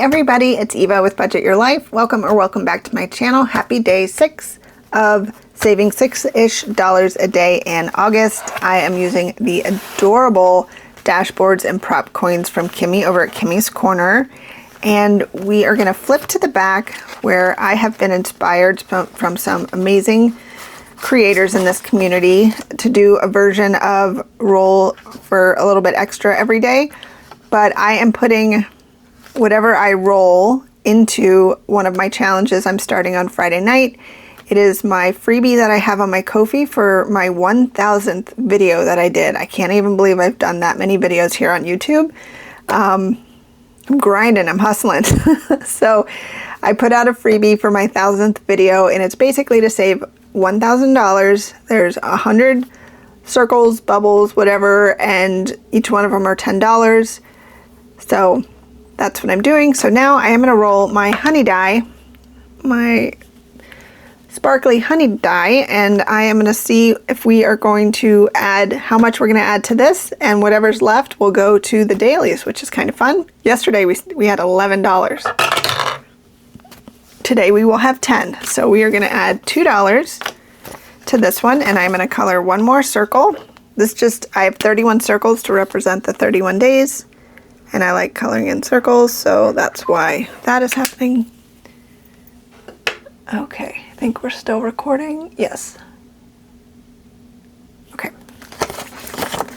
everybody, it's Eva with Budget Your Life. Welcome back to my channel. Happy day 6 of saving $6-ish a day in August. I am using the adorable dashboards and prop coins from Kimmy over at Kimmy's Corner. And we are going to flip to the back where I have been inspired from some amazing creators in this community to do a version of roll for a little bit extra every day. But I am putting whatever I roll into one of my challenges I'm starting on Friday night. It is my freebie that I have on my Ko-fi for my 1000th video that I did. I can't even believe I've done that many videos here on YouTube. I'm grinding, I'm hustling. So I put out a freebie for my 1000th video, and it's basically to save $1,000. There's 100 circles, bubbles, whatever, and each one of them are $10. So that's what I'm doing. So now I am going to roll my honey die, my sparkly honey die, and I am going to see if we are going to add, how much we're going to add to this, and whatever's left will go to the dailies, which is kind of fun. Yesterday we had $11. Today we will have 10. So we are going to add $2 to this one, and I'm going to color one more circle. I have 31 circles to represent the 31 days. And I like coloring in circles, so that's why that is happening. Okay, I think we're still recording. Yes. Okay.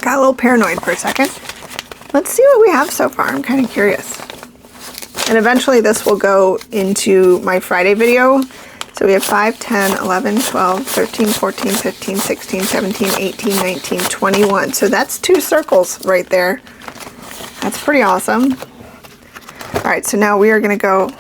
Got a little paranoid for a second. Let's see what we have so far. I'm kind of curious. And eventually this will go into my Friday video. So we have 5, 10, 11, 12, 13, 14, 15, 16, 17, 18, 19, 21. So that's 2 circles right there. That's pretty awesome. All right, so now we are going to go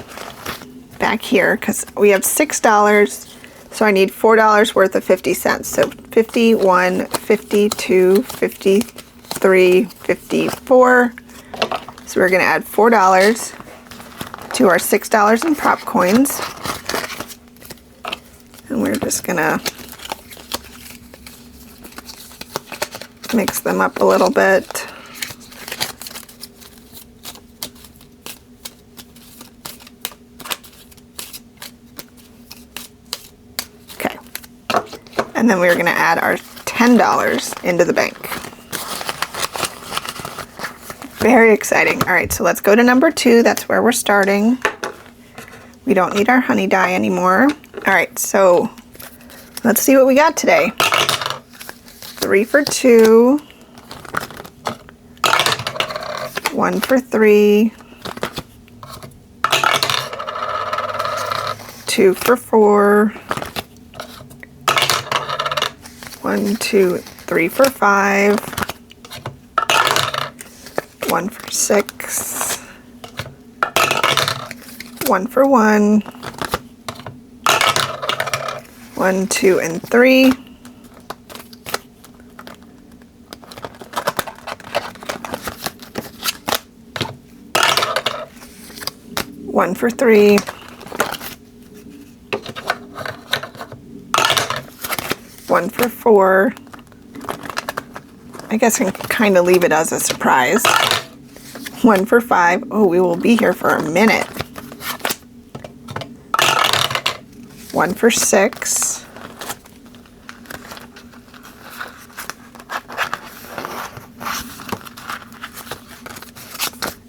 back here because we have $6, so I need $4 worth of 50 cents. So 51, 52, 53, 54. So we're going to add $4 to our $6 in prop coins. And we're just going to mix them up a little bit. And then we're going to add our $10 into the bank. Very exciting. All right, so let's go to number 2. That's where we're starting. We don't need our honey die anymore. All right, so let's see what we got today. 3 for 2. 1 for 3. 2 for 4. 1, 2, 3 for 5, 1 for 6, 1 for 1, 1, 2, and 3, 1 for 3, 1 for 4. I guess I can kind of leave it as a surprise. 1 for 5. Oh, we will be here for a minute. 1 for 6.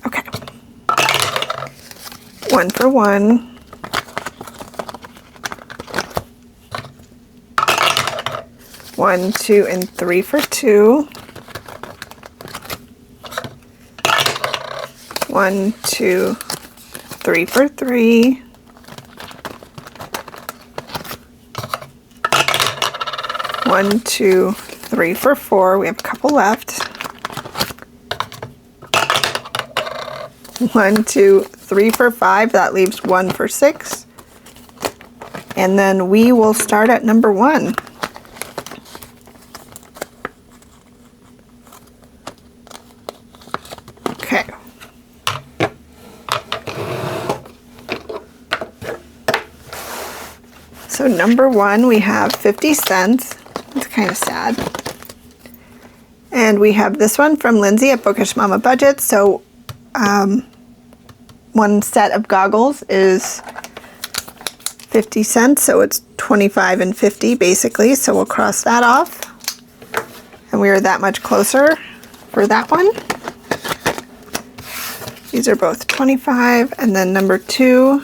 Okay. 1 for 1. 1, 2, and 3 for 2. 1, 2, 3 for 3. 1, 2, 3 for 4. We have a couple left. 1, 2, 3 for 5. That leaves 1 for 6. And then we will start at number 1. Okay. So number 1, we have 50 cents. It's kind of sad. And we have this one from Lindsay at Bookish Mama Budget. So one set of goggles is 50 cents, so it's 25 and 50 basically. So we'll cross that off. And we are that much closer for that one. These are both 25, and then number 2.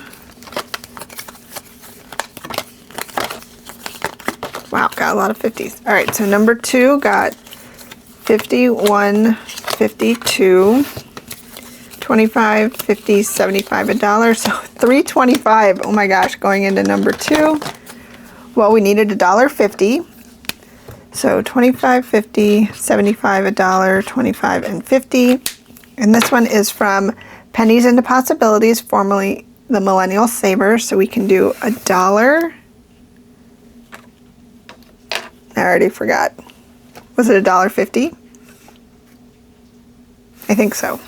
Wow, got a lot of 50s. All right, so number 2 got 51, 52, 25, 50, 75, $1. So $3.25. Oh my gosh, going into number 2. Well, we needed $1.50. So 25, 50, 75, $1, 25, and 50. And this one is from Pennies into Possibilities, formerly the Millennial Saver. So we can do $1. I already forgot. Was it $1.50? I think so.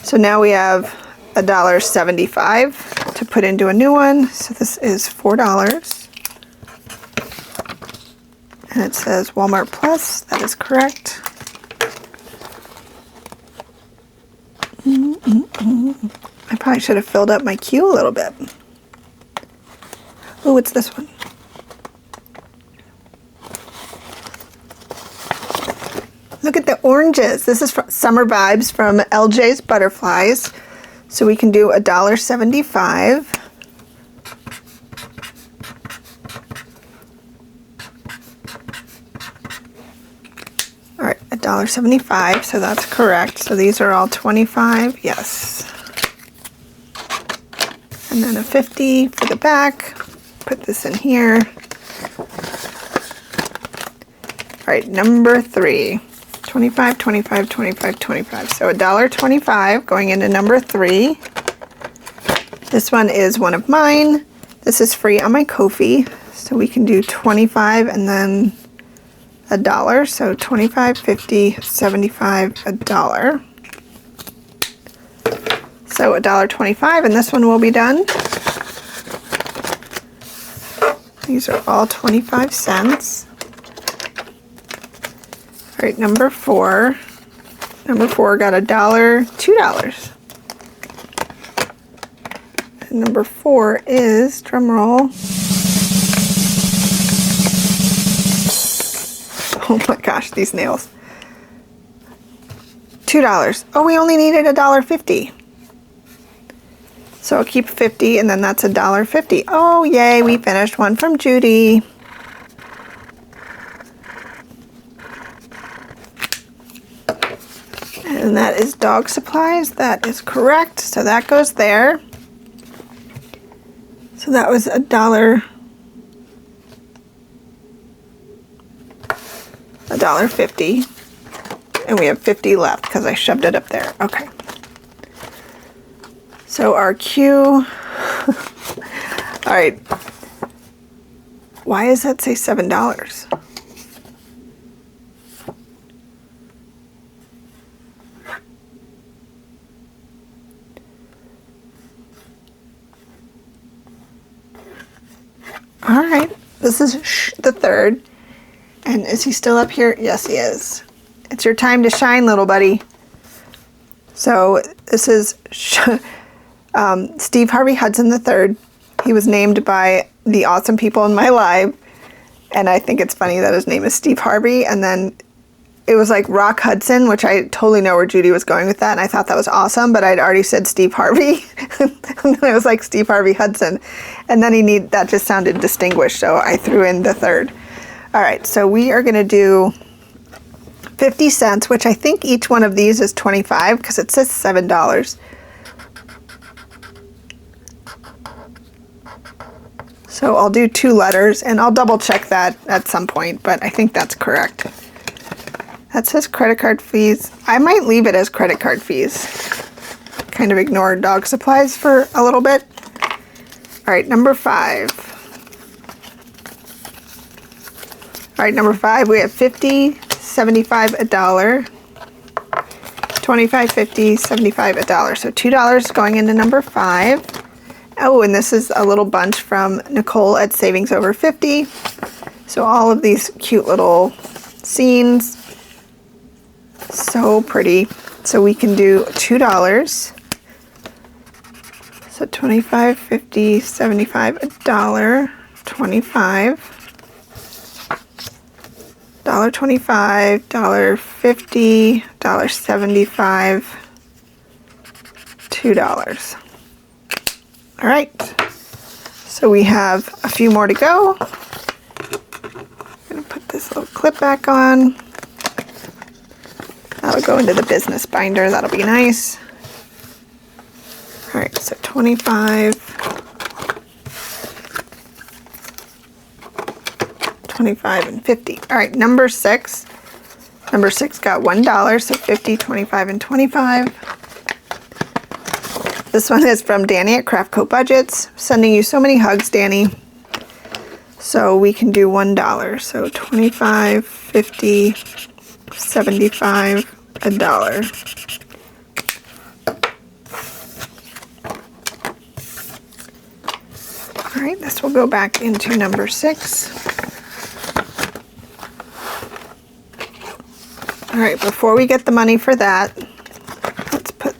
So now we have $1.75 to put into a new one. So this is $4. And it says Walmart Plus. That is correct. I probably should have filled up my queue a little bit. Oh, what's this one? Look at the oranges. This is Summer Vibes from LJ's Butterflies. So we can do $1.75. All right, $1.75, so that's correct. So these are all 25, yes. And then a 50 for the back. Put this in here. All right, number 3. 25, 25, 25, 25. So $1.25 going into number 3. This one is one of mine. This is free on my Ko-fi. So we can do 25 and then $1. So 25, 50, 75, $1. So $1.25, and this one will be done. These are all 25 cents. All right, number 4. Number 4 got $1, $2. And number 4 is, drum roll. Oh my gosh, these nails. $2. Oh, we only needed $1.50. So I'll keep 50, and then that's $1.50. Oh, yay, we finished one from Judy. And that is dog supplies. That is correct. So that goes there. So that was $1.50. And we have 50 left because I shoved it up there. Okay. So our queue. All right. Why does that say $7? All right, this is the 3rd. And is he still up here? Yes, he is. It's your time to shine, little buddy. So this is Steve Harvey Hudson III. He was named by the awesome people in my life. And I think it's funny that his name is Steve Harvey. And then it was like Rock Hudson, which I totally know where Judy was going with that. And I thought that was awesome, but I'd already said Steve Harvey. And then it was like Steve Harvey Hudson. And then that just sounded distinguished. So I threw in the 3rd. All right, so we are going to do 50 cents, which I think each one of these is 25 because it says $7. So I'll do 2 letters, and I'll double check that at some point, but I think that's correct. That says credit card fees. I might leave it as credit card fees. Kind of ignore dog supplies for a little bit. All right, number 5. All right, number 5, we have 50, 75, $1. 25, 50, 75, $1. So $2 going into number 5. Oh, and this is a little bunch from Nicole at Savings Over 50. So all of these cute little scenes. So pretty. So we can do $2. So 25, 50, 75, $1, 25, $1.25, $1.50, $1.75, $2. All right, so we have a few more to go. I'm gonna put this little clip back on. That'll go into the business binder, that'll be nice. All right, so 25, 25, and 50. All right, number 6. Number 6 got $1, so 50, 25, and 25. This one is from Danny at Craft Co Budgets. Sending you so many hugs, Danny. So we can do $1. So 25, 50, 75, $1. All right, this will go back into number 6. All right, before we get the money for that, let's put,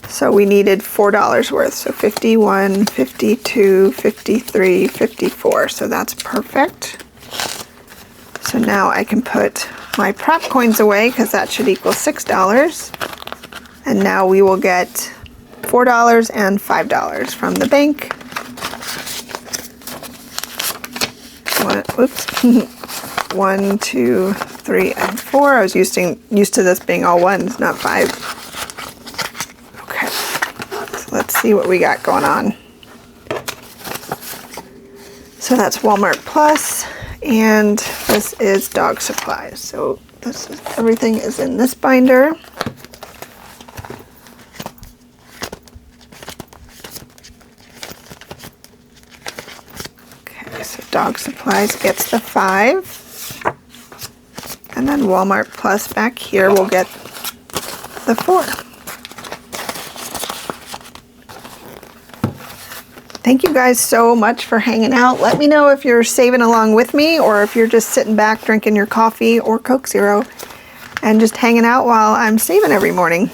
so we needed $4 worth. So 51, 52, 53, 54. So that's perfect. So now I can put my prop coins away because that should equal $6. And now we will get $4 and $5 from the bank. Whoops. 1, 2, 3, and 4. I was used to this being all ones, not 5. Okay, so let's see what we got going on. So that's Walmart Plus, and this is dog supplies. So this is, everything is in this binder. Okay, so dog supplies gets the 5. And then Walmart Plus back here will get the 4. Thank you guys so much for hanging out. Let me know if you're saving along with me or if you're just sitting back drinking your coffee or Coke Zero and just hanging out while I'm saving every morning.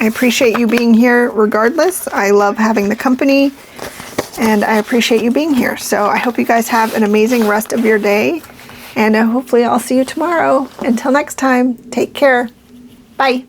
I appreciate you being here regardless. I love having the company and I appreciate you being here. So I hope you guys have an amazing rest of your day. And hopefully I'll see you tomorrow. Until next time, take care. Bye.